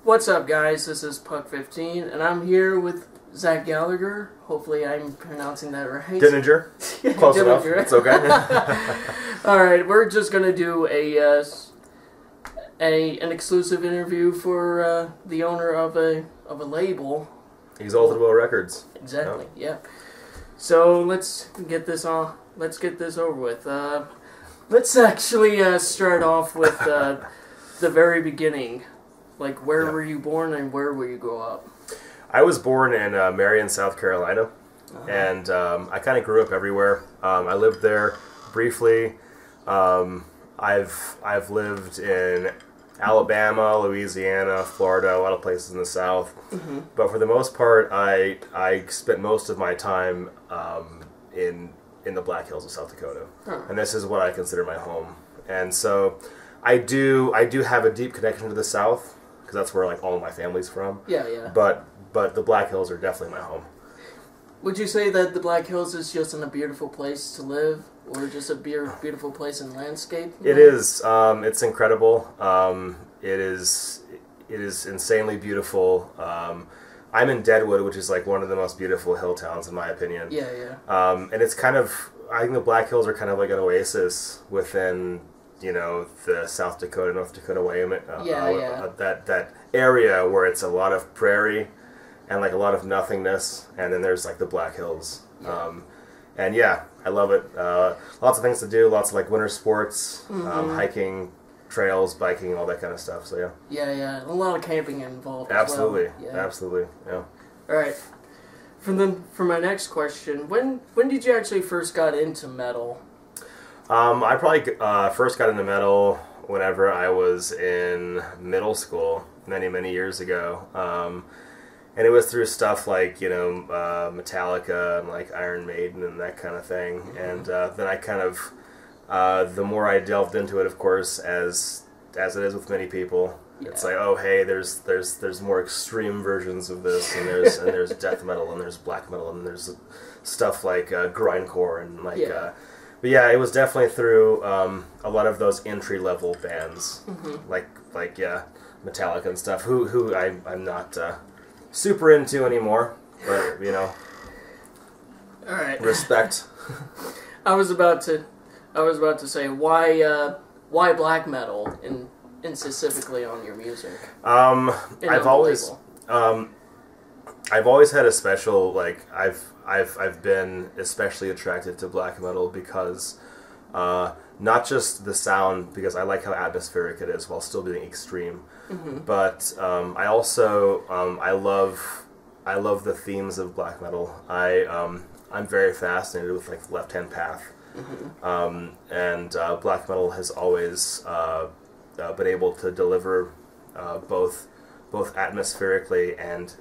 What's up, guys? This is Puck15, and I'm here with Zach Gallagher. Hopefully I'm pronouncing that right. Dendinger. Close enough. It's okay. Alright, we're just going to do an exclusive interview for the owner of a label. Exalted Records. Exactly, yeah. So let's get this over with. Let's actually start off with the very beginning. Like, where were you born and where will you grow up? I was born in Marion, South Carolina, and I kind of grew up everywhere. I lived there briefly. I've lived in Alabama, Louisiana, Florida, a lot of places in the South. Mm-hmm. But for the most part, I spent most of my time in the Black Hills of South Dakota, and this is what I consider my home. And so I do have a deep connection to the South, because that's where like all of my family's from. Yeah, yeah. But the Black Hills are definitely my home. Would you say that the Black Hills is just a beautiful place to live, or just a beautiful place in landscape? It is. It's incredible. It is insanely beautiful. I'm in Deadwood, which is like one of the most beautiful hill towns in my opinion. Yeah, yeah. And it's kind of, I think the Black Hills are kind of like an oasis within, you know, the South Dakota, North Dakota way. That area where it's a lot of prairie and like a lot of nothingness, and then there's like the Black Hills. Yeah. And yeah, I love it. Lots of things to do, lots of like winter sports, hiking, trails, biking, all that kind of stuff. So yeah. Yeah, yeah. A lot of camping involved. Absolutely. As well. Absolutely. Yeah. All right. For my next question, when did you actually first got into metal? I probably first got into metal whenever I was in middle school, many years ago. And it was through stuff like, you know, Metallica and like Iron Maiden and that kind of thing. And then I kind of, the more I delved into it, of course, as it is with many people, it's like, oh hey, there's more extreme versions of this, and there's death metal, and there's black metal, and there's stuff like grindcore and like. But yeah, it was definitely through a lot of those entry level bands, like Metallica and stuff. Who I'm not super into anymore, but you know. All right. Respect. I was about to say why black metal and specifically on your music. I've always had a special, like, I've been especially attracted to black metal because not just the sound, because I like how atmospheric it is while still being extreme, but I also I love the themes of black metal. I'm very fascinated with like the left-hand path, and black metal has always been able to deliver both atmospherically and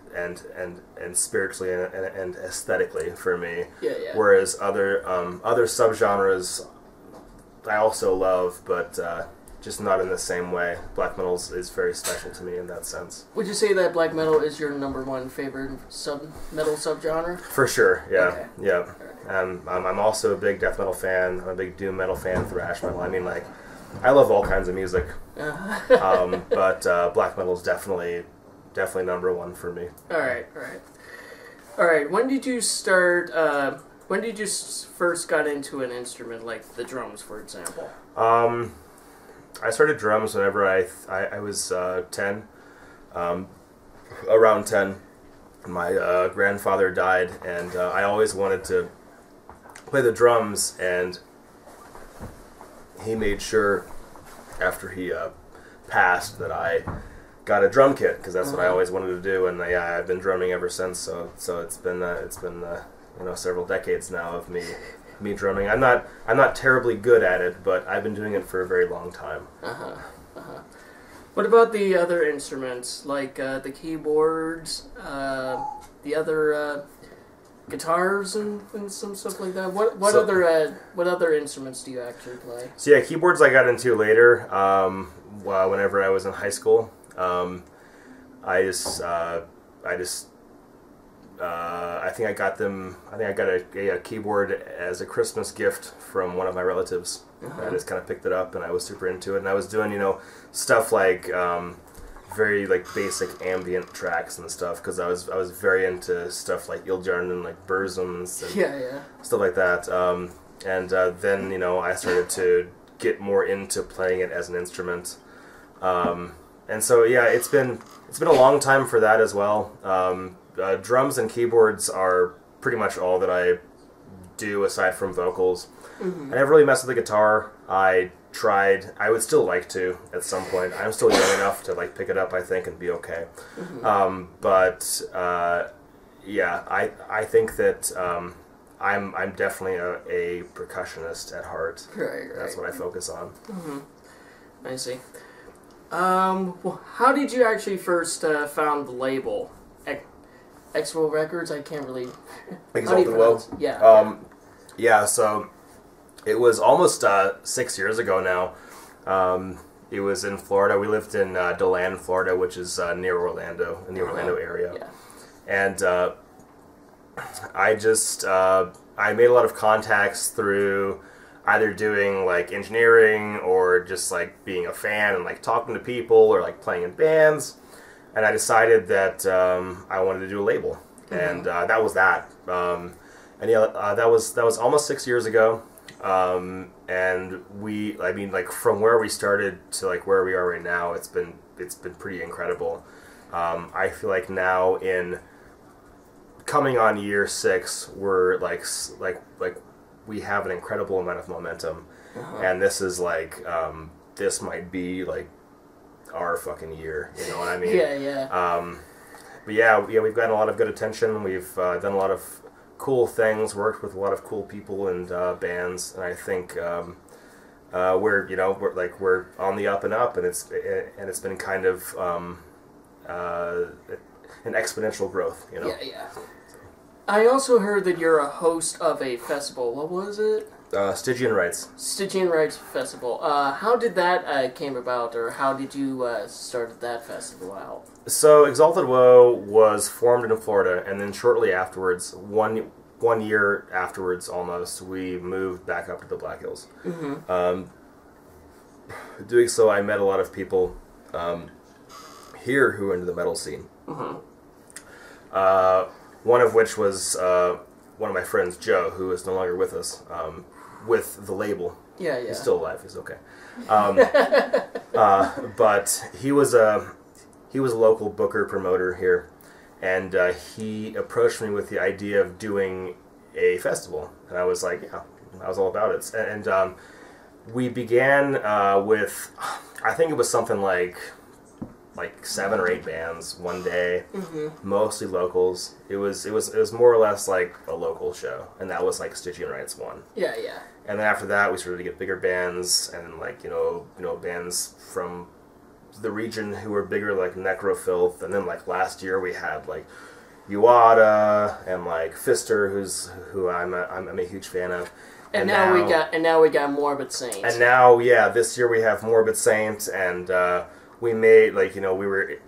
spiritually and aesthetically for me. Yeah, yeah. Whereas other subgenres I also love, but just not in the same way. Black metal is very special to me in that sense. Would you say that black metal is your #1 favorite metal subgenre? For sure, yeah, okay. Yeah. Right. I'm also a big death metal fan. I'm a big doom metal fan, thrash metal. I mean, like, I love all kinds of music, but black metal is definitely #1 for me. All right. When did you start? When did you first got into an instrument, like the drums, for example? I started drums whenever I was 10, around 10. My grandfather died, and I always wanted to play the drums, and he made sure after he passed that I got a drum kit, because that's what I always wanted to do, and yeah, I've been drumming ever since. So it's been you know, several decades now of me drumming. I'm not terribly good at it, but I've been doing it for a very long time. What about the other instruments, like the keyboards, the other guitars and some stuff like that? What other instruments do you actually play? So yeah, keyboards I got into later. Whenever I was in high school, I think I got a keyboard as a Christmas gift from one of my relatives. I just kind of picked it up, and I was super into it. And I was doing, you know, stuff like very like basic ambient tracks and stuff because I was very into stuff like Ildjarn and like Burzums and stuff like that. Then I started to get more into playing it as an instrument. And so yeah, it's been a long time for that as well. Drums and keyboards are pretty much all that I do aside from vocals. I never really messed with the guitar. I would still like to at some point. I'm still young enough to like pick it up, I think, and be okay. Yeah, I think that I'm definitely a percussionist at heart. Right. That's what I focus on. I see. Well, how did you actually first found the label? Exalted Records? I can't really... Exalted Woe? Yeah. Yeah, so it was almost 6 years ago now. It was in Florida. We lived in DeLand, Florida, which is near Orlando, in the Orlando area. Yeah. And I made a lot of contacts through either doing like engineering or just like being a fan and like talking to people or like playing in bands. And I decided that I wanted to do a label, and that was that. And yeah, that was almost 6 years ago. And from where we started to like where we are right now, it's been pretty incredible. I feel like now in coming on year 6, we're like we have an incredible amount of momentum, and this is like this might be like our fucking year, you know what I mean? But yeah, we've gotten a lot of good attention. We've done a lot of cool things, worked with a lot of cool people and bands, and I think we're on the up and up, and it's been kind of an exponential growth, you know. Yeah. I also heard that you're a host of a festival. What was it? Stygian Rites. Stygian Rites Festival. How did that came about, or how did you start that festival out? So Exalted Woe was formed in Florida, and then shortly afterwards, one year afterwards almost, we moved back up to the Black Hills. Doing so, I met a lot of people here who are into the metal scene. One of which was one of my friends, Joe, who is no longer with us, with the label. Yeah. He's still alive. He's okay. But he was a local booker promoter here, and he approached me with the idea of doing a festival, and I was like, yeah, I was all about it. And we began with, I think it was something like 7 or 8 bands one day, mostly locals. It was more or less like a local show, and that was like Stygian Rites 1. Yeah. And then after that, we started to get bigger bands, and like bands from the region who were bigger, like Necrofilth. And then like last year, we had like Uada and like Fister, who I'm a huge fan of. And now we got Morbid Saint. And now, yeah, this year we have Morbid Saint, and we made, we were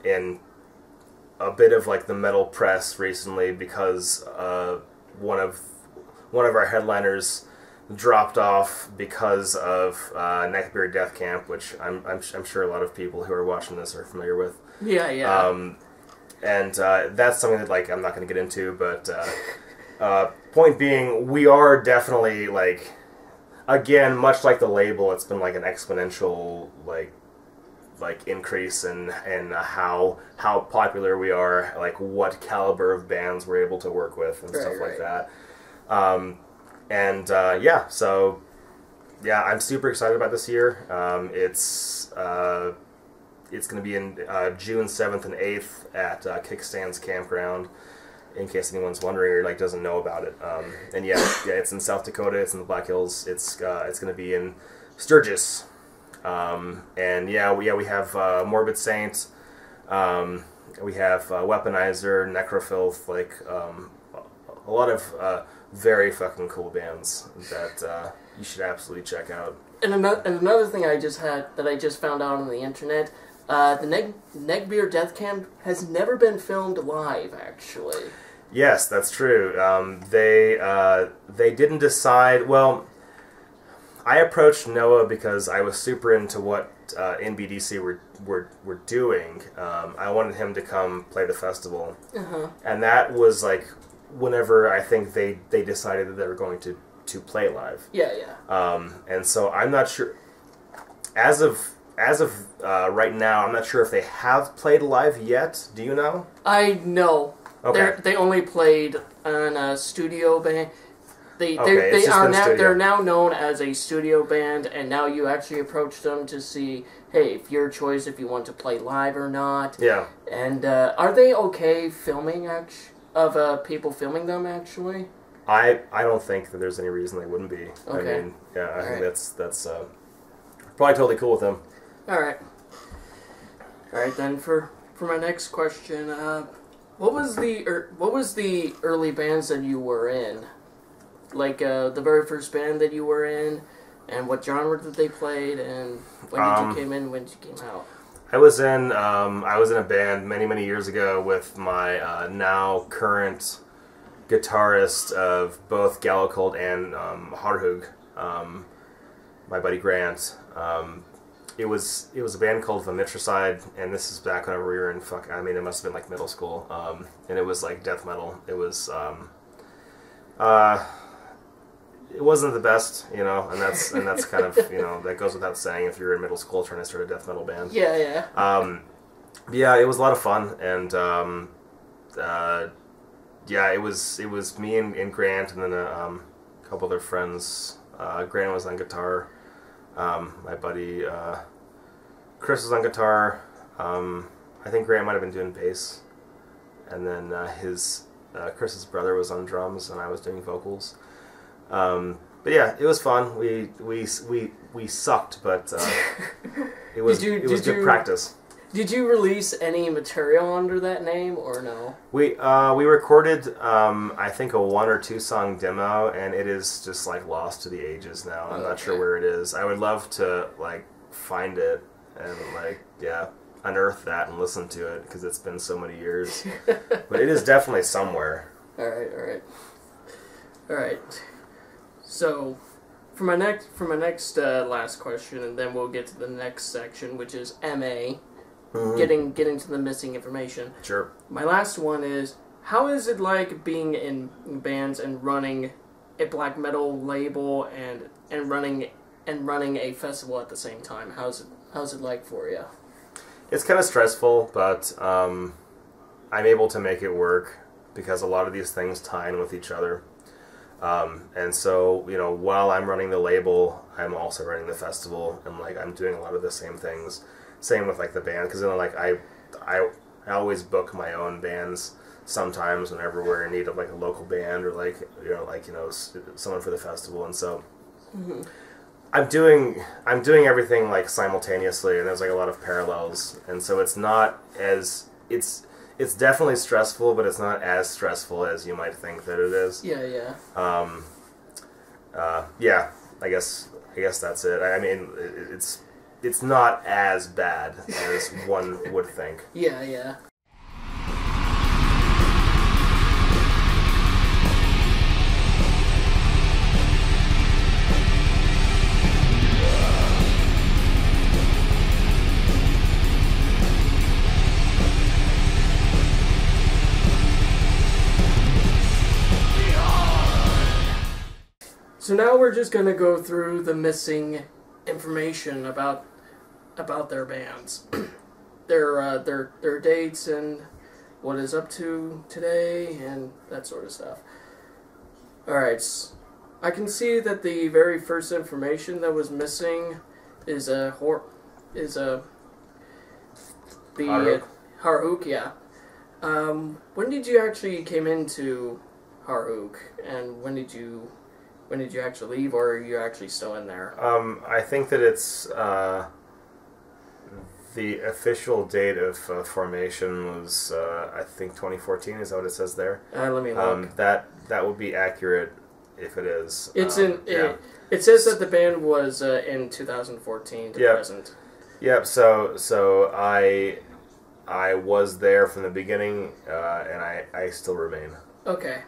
in a bit of like the metal press recently because one of our headliners dropped off because of Neckbeard Death Camp, which I'm sure a lot of people who are watching this are familiar with. Yeah. And that's something that like I'm not going to get into, but point being, we are definitely like, again, much like the label, it's been like an exponential like increase in how popular we are, like what caliber of bands we're able to work with and stuff like that. So I'm super excited about this year. It's going to be in June 7th and 8th at Kickstand's Campground, in case anyone's wondering or like doesn't know about it. And it's in South Dakota. It's in the Black Hills. It's going to be in Sturgis. We have Morbid Saint, we have Weaponizer, Necrofilth, like a lot of very fucking cool bands that you should absolutely check out. And another thing I just found out on the internet, the Neckbeard Death Camp has never been filmed live, actually. Yes, that's true. They didn't decide. Well, I approached Noah because I was super into what NBDC were doing. I wanted him to come play the festival, and that was like whenever I think they decided that they were going to play live. Yeah, yeah. And so I'm not sure. As of right now, I'm not sure if they have played live yet. Do you know? I know. Okay. They only played on a studio band. They it's just are been now studio. they're now known as a studio band, and now you actually approach them to see, hey, if your choice if you want to play live or not. Yeah. And are they okay filming of people filming them actually? I don't think that there's any reason they wouldn't be. Okay. I mean, yeah, I think right. that's probably totally cool with them. All right. Then for my next question, what was the early bands that you were in? Like the very first band that you were in, and what genre that they played, and when did you came in, when did you came out? I was in a band many years ago with my now current guitarist of both Exalted and Harhug, my buddy Grant. It was a band called Vomitricide, and this is back whenever we were in it must have been like middle school, and it was like death metal. It was it wasn't the best, and that's kind of that goes without saying if you're in middle school trying to start a death metal band. Yeah, yeah. Yeah, it was a lot of fun, and yeah, it was me and Grant, and then a couple other friends. Grant was on guitar. My buddy Chris was on guitar. I think Grant might have been doing bass, and then Chris's brother was on drums, and I was doing vocals. But yeah, it was fun. We sucked, but it was good practice. Did you release any material under that name or no? We recorded I think a 1 or 2 song demo, and it is just like lost to the ages now. I'm not sure where it is. I would love to like find it and unearth that and listen to it because it's been so many years. But it is definitely somewhere. All right. So, for my next last question, and then we'll get to the next section, which is MA. Getting to the missing information. Sure. My last one is, how is it like being in bands and running a black metal label and running a festival at the same time? How's it like for you? It's kind of stressful, but I'm able to make it work because a lot of these things tie in with each other. And so, while I'm running the label, I'm also running the festival, and like I'm doing a lot of the same things. Same with like the band, because then like I always book my own bands sometimes whenever we're in need of like a local band or someone for the festival, and so I'm doing everything like simultaneously, and there's like a lot of parallels, and so it's definitely stressful, but it's not as stressful as you might think that it is. Yeah. Yeah. I guess that's it. I mean, it's not as bad as one would think. Yeah. So now we're just going to go through the missing information about their bands, their dates and what is up to today and that sort of stuff. All right, I can see that the very first information that was missing is Harhook, yeah. When did you actually came into Harhook, and when did you actually leave, or are you actually still in there? I think that it's the official date of formation was I think 2014. Is that what it says there? Let me look. That would be accurate if it is. It's It says that the band was in 2014 to present. Yep. So I was there from the beginning, and I still remain. Okay.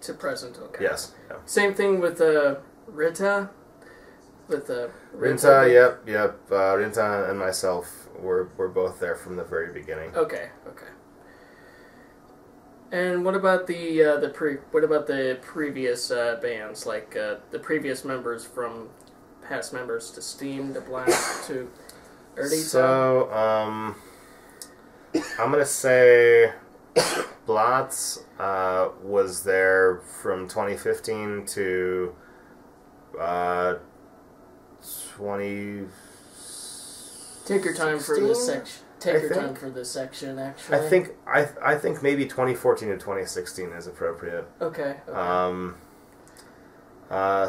To present, okay. Yes. Yeah. Same thing with Rita. with Rinta, yep. Rinta and myself were both there from the very beginning. Okay. And what about the previous bands, like the previous members from past members to Steam to Blast to Erdita? So I'm gonna say Blotz was there from 2015 to 20. Take your time for this section. Take your time for this section. Actually, I think maybe 2014 to 2016 is appropriate. Okay.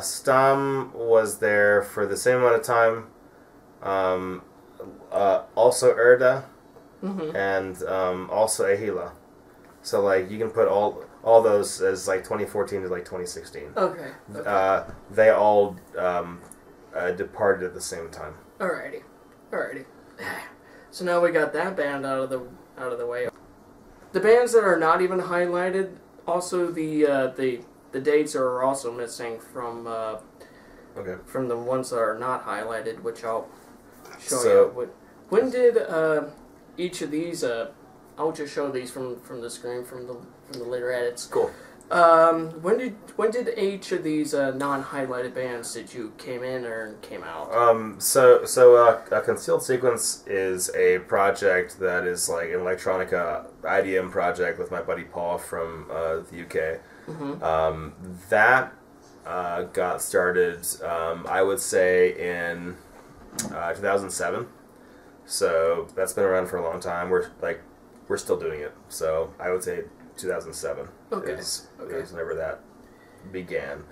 Stam was there for the same amount of time. Also Erda, and also Ahila. So like you can put all those as like 2014 to like 2016. Okay. They all departed at the same time. Alrighty. So now we got that band out of the way. The bands that are not even highlighted, also the dates are also missing from from the ones that are not highlighted, which I'll show you. When did each of these? I'll just show these from the screen from the later edits. Cool. When did each of these non-highlighted bands that you came in or came out? So a Concealed Sequence is a project that is like an electronica IDM project with my buddy Paul from the UK. That got started, I would say, in 2007. So that's been around for a long time. We're still doing it. So I would say 2007 is whenever that began.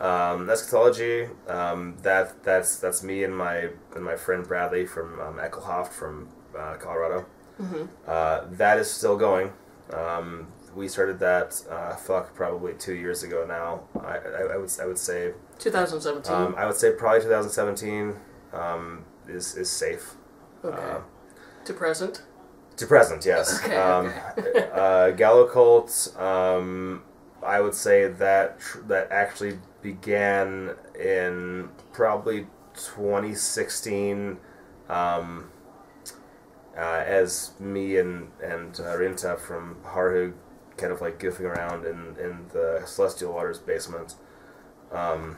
Eschatology, that's me and my friend Bradley from Eckelhoft from Colorado. That is still going. We started that probably 2 years ago now. I would say 2017. I would say probably 2017 is safe. Okay. To present. To present, yes. Gallo Cult, I would say that actually began in probably 2016 as me and Rinta from Harhug kind of like goofing around in the Celestial Waters basement. The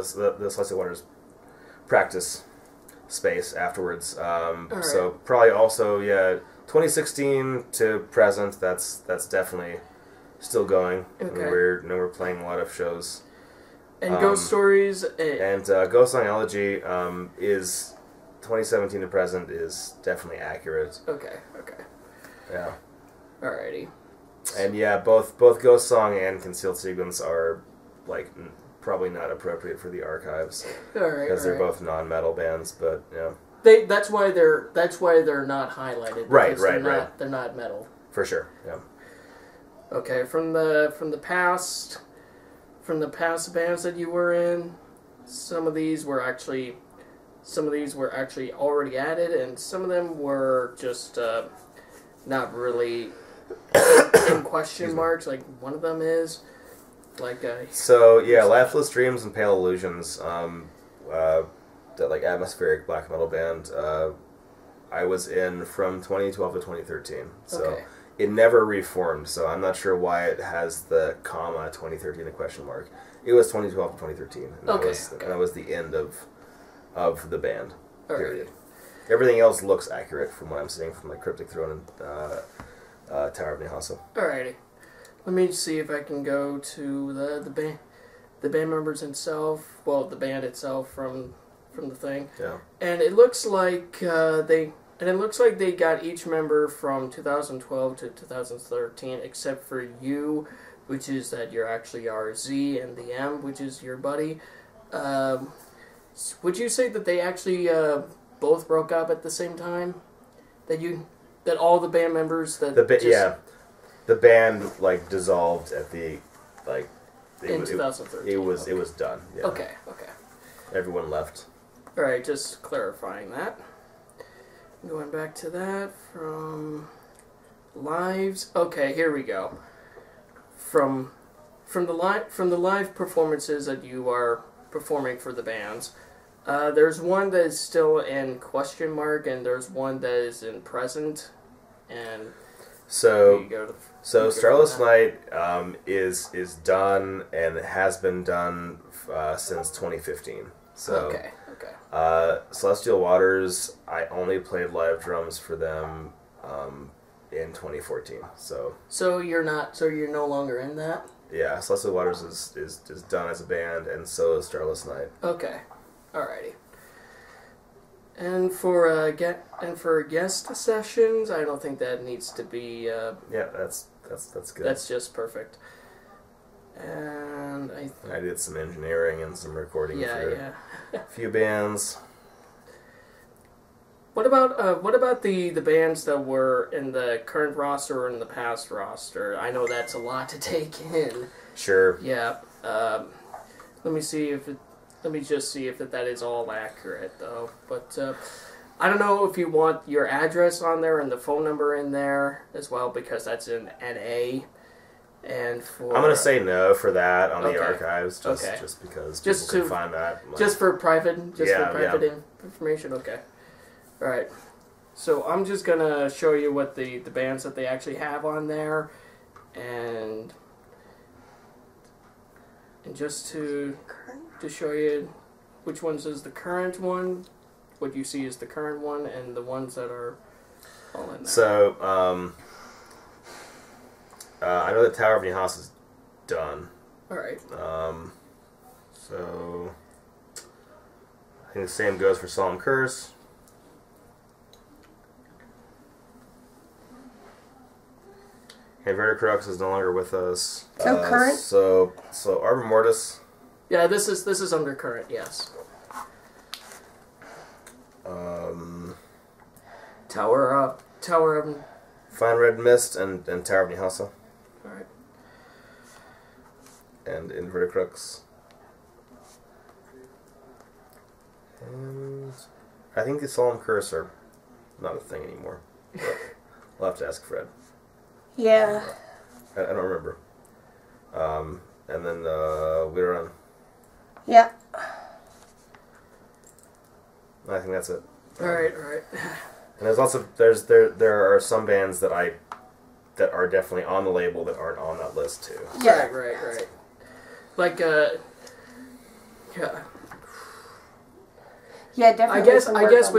Celestial Waters practice space afterwards. Right. So probably also 2016 to present. That's definitely still going. Okay. We're playing a lot of shows. And Ghost Stories. And Ghost Song Elegy is 2017 to present is definitely accurate. Okay. Yeah. Alrighty. And both Ghost Song and Concealed Sequence are like probably not appropriate for the archives because they're both non-metal bands, but that's why they're not highlighted. Right. They're not metal. For sure. Yeah. Okay, from the past bands that you were in, some of these were actually already added, and some of them were just not really in question marks. Like one of them is. Lifeless Dreams and Pale Illusions, that like atmospheric black metal band, I was in from 2012 to 2013. So it never reformed. So I'm not sure why it has the comma 2013 a question mark. It was 2012 to 2013. And that was the end of the band. Period. Right. Everything else looks accurate from what I'm seeing from like Cryptic Throne and Tower of Nihasa. Alrighty. Let me see if I can go to the band members itself. Well, the band itself from the thing. Yeah. And it looks like they got each member from 2012 to 2013, except for you, which is that you're actually RZ, and the M, which is your buddy. Would you say that they actually both broke up at the same time? That all the band members the band like dissolved at the in 2013. It was done. Yeah. Okay. Everyone left. All right, just clarifying that. Going back to that from lives. Okay, here we go. From the live performances that you are performing for the bands. There's one that is still in question mark, and there's one that is in present. And so Starless that. Night is done and it has been done since 2015. So Okay. Celestial Waters, I only played live drums for them in 2014. So you're no longer in that? yeah, Celestial Waters is done as a band, and so is Starless Night. Okay. Alrighty. And for guest sessions, I don't think that needs to be. Yeah, that's good. That's just perfect. And I did some engineering and some recording for yeah. a few bands. What about the bands that were in the current roster or in the past roster? I know that's a lot to take in. Sure. Yeah. Let me just see if that is all accurate though. But I don't know if you want your address on there and the phone number in there as well, because that's in NA. And for I'm gonna say no for that on the Okay. archives, just because people can find that. Just for private information. Okay. All right. So I'm just gonna show you what the bands that they actually have on there, and just to show you which ones is the current one, what you see is the current one, and the ones that are all in there. So I know the Tower of Nihas is done. All right. So I think the same goes for Solemn Curse. And Verticrux is no longer with us. So current? So Arbor Mortis. Yeah, this is under current. Yes. Tower of. Fine Red Mist and Tower of Nihasa. Alright. And Inverted Crux. And I think the Solemn Curse are not a thing anymore. We'll have to ask Fred. Yeah. I don't remember. And then we're on. Yeah. I think that's it. Alright. And there's lots of there are some bands that are definitely on the label that aren't on that list too. Yeah. Right. Like yeah. Yeah, definitely. I guess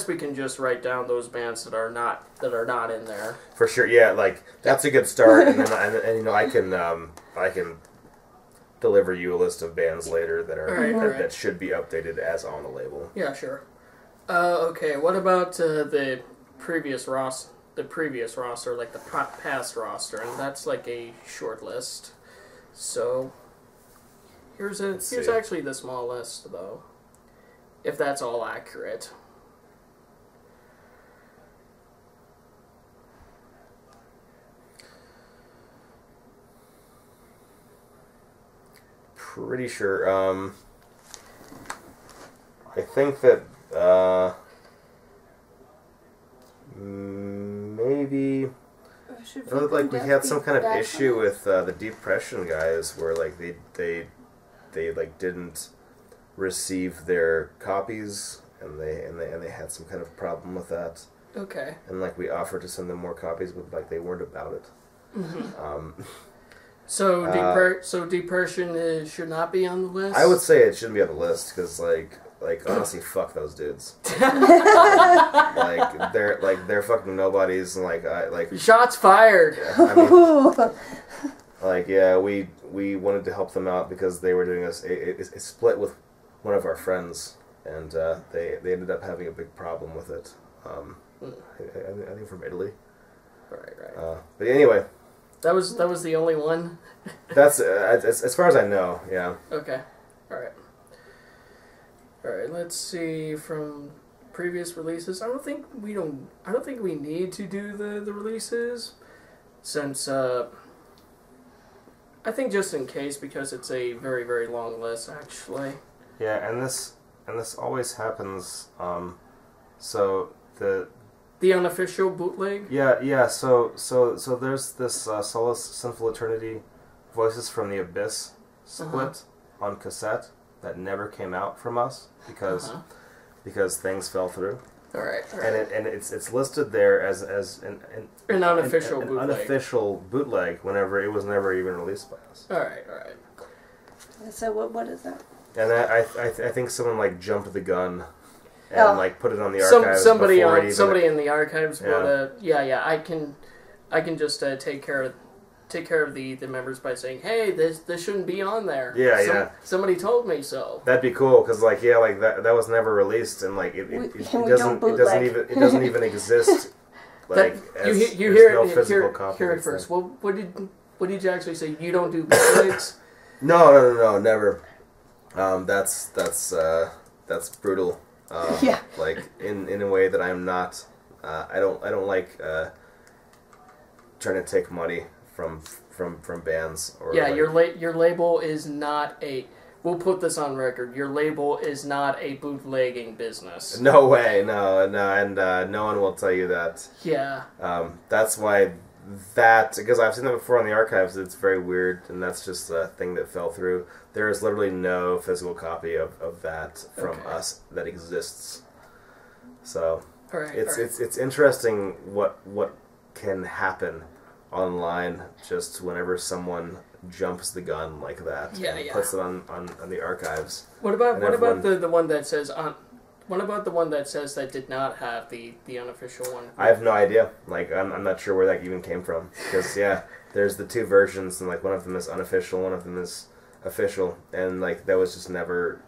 we can just write down those bands that are not in there. For sure, yeah. Like that's a good start, and then and you know I can deliver you a list of bands later that are that should be updated as on the label. Yeah, sure. Okay. What about the previous roster? The previous roster, like the past roster, and that's like a short list. So here's actually the small list though, if that's all accurate. Pretty sure. I think that maybe. It looked like we had some kind of issue with the Depression guys, where like they like didn't receive their copies, and they had some kind of problem with that. Okay. And like we offered to send them more copies, but like they weren't about it. Mm-hmm. So Depression should not be on the list? I would say it shouldn't be on the list because like honestly, fuck those dudes. they're fucking nobodies, and like shots fired. Yeah, I mean, we wanted to help them out because they were doing a split with one of our friends, and they ended up having a big problem with it. I think from Italy. Right. But anyway. That was the only one. That's as far as I know. Yeah. Okay. All right. Let's see from previous releases. I don't think we need to do the releases, since I think just in case, because it's a very, very long list actually. Yeah, and this always happens. So the unofficial bootleg? Yeah. So there's this Solace Sinful Eternity Voices from the Abyss split, on cassette that never came out from us because things fell through. All right. And it's listed there as an unofficial an bootleg. unofficial bootleg whenever it was never even released by us. All right. So what is that? And I think someone like jumped the gun and like put it on the archives. Somebody before in the archives would I can just take care of the members by saying, hey, this shouldn't be on there. Somebody told me so. That'd be cool because that was never released and like it doesn't even exist. Like you hear it first. Well, what did you actually say? You don't do bootlegs? No, never. That's brutal. Like in a way that I'm not. I don't like trying to take money from bands. Or your label is not a. We'll put this on record. Your label is not a bootlegging business. No way, no, and no one will tell you that. Yeah. That's why because I've seen that before on the archives. It's very weird, and that's just a thing that fell through. There is literally no physical copy of that from us that exists. So it's interesting what can happen online just whenever someone jumps the gun like that and puts it on the archives. What about the one that says what about the one that says that did not have the unofficial one? I have no idea. Like I'm not sure where that even came from because there's the two versions and like one of them is unofficial, one of them is official, and like that was just never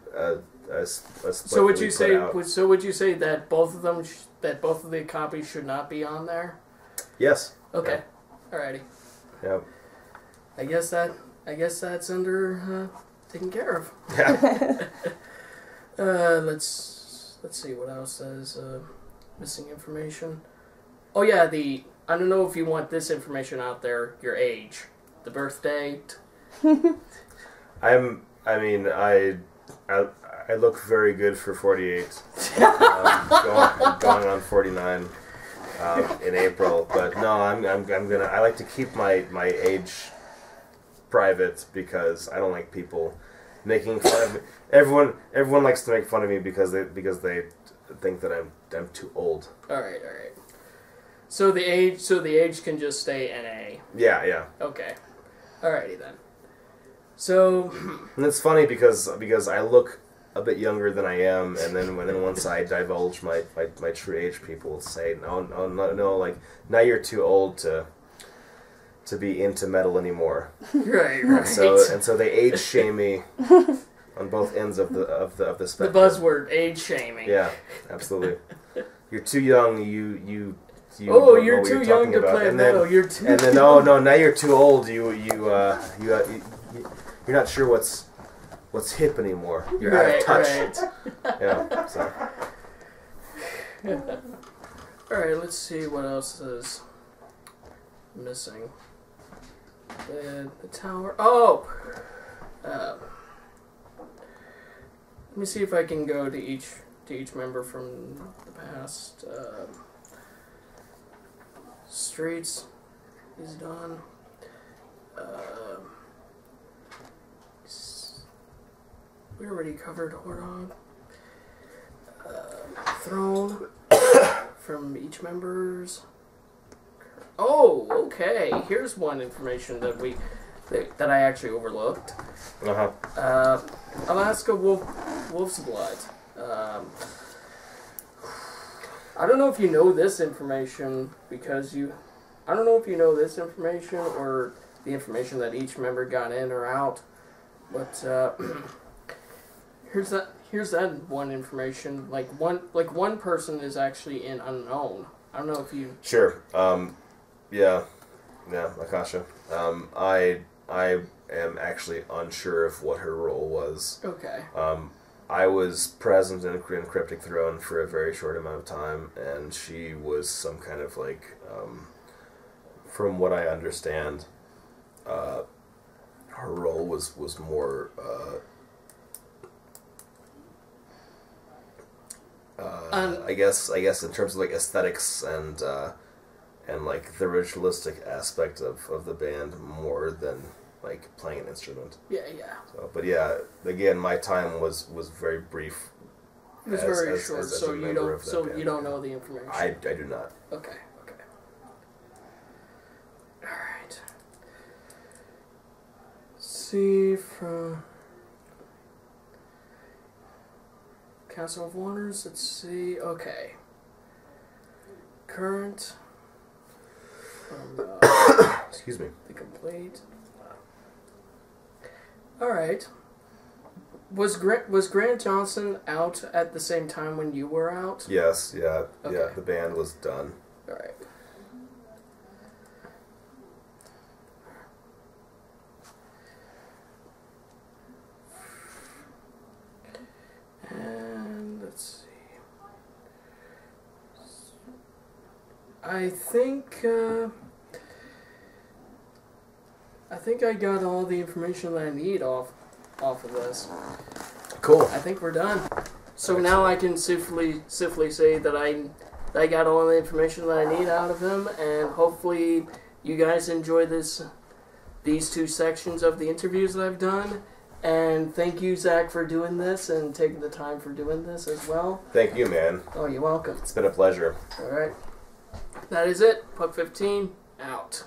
a split. So would you say? So would you say that both of them, that both of the copies should not be on there? Yes. Okay. Yeah. Alrighty. Yep. I guess that's under taken care of. Yeah. Let's see what else says. Missing information. Oh yeah, I don't know if you want this information out there. Your age, the birth date. I look very good for 48. Going on 49 in April, but no, I like to keep my age private because I don't like people making fun of me. Everyone likes to make fun of me because they think that I'm too old. All right. So the age can just stay NA. Yeah. Okay. Alrighty then. So. And it's funny because I look a bit younger than I am, and then once I divulge my true age, people say no, like now you're too old to be into metal anymore. Right. So they age shame me on both ends of the spectrum. The buzzword age shaming. Yeah, absolutely. You're too young. You you're too young to play metal. And then no, now you're too old. You're not sure what's hip anymore. You're out of touch. Right. Yeah. So. All right. Let's see what else is missing. The tower. Oh. Let me see if I can go to each member from the past. Streets is done. We already covered Hordog. Throne from each members. Oh, okay. Here's one information that I actually overlooked. Alaska Wolf's Blood. I don't know if you know this information I don't know if you know this information or the information that each member got in or out, but here's that one information. Like one person is actually in unknown. I don't know if you. Sure. Yeah, Akasha. I am actually unsure of what her role was. Okay. I was present in Cryptic Throne for a very short amount of time, and she was some kind of like, from what I understand, her role was more I guess in terms of like aesthetics and like the ritualistic aspect of the band more than like playing an instrument. Yeah, yeah. So, but yeah, again, my time was very brief. It was very short, so you don't know the information. I do not. Okay. All right. See from Castle of Wonders. Let's see. Okay. Current. Excuse me. The complete. All right. Was Grant Johnson out at the same time when you were out? Yes. Yeah. Okay. Yeah. The band was done. All right. And let's see. I think I got all the information that I need off of this. Cool. I think we're done. So now I can safely say that I got all the information that I need out of him, and hopefully you guys enjoy these 2 sections of the interviews that I've done. And thank you, Zach, for doing this and taking the time for doing this as well. Thank you, man. Oh, you're welcome. It's been a pleasure. All right. That is it. Puck 15, out.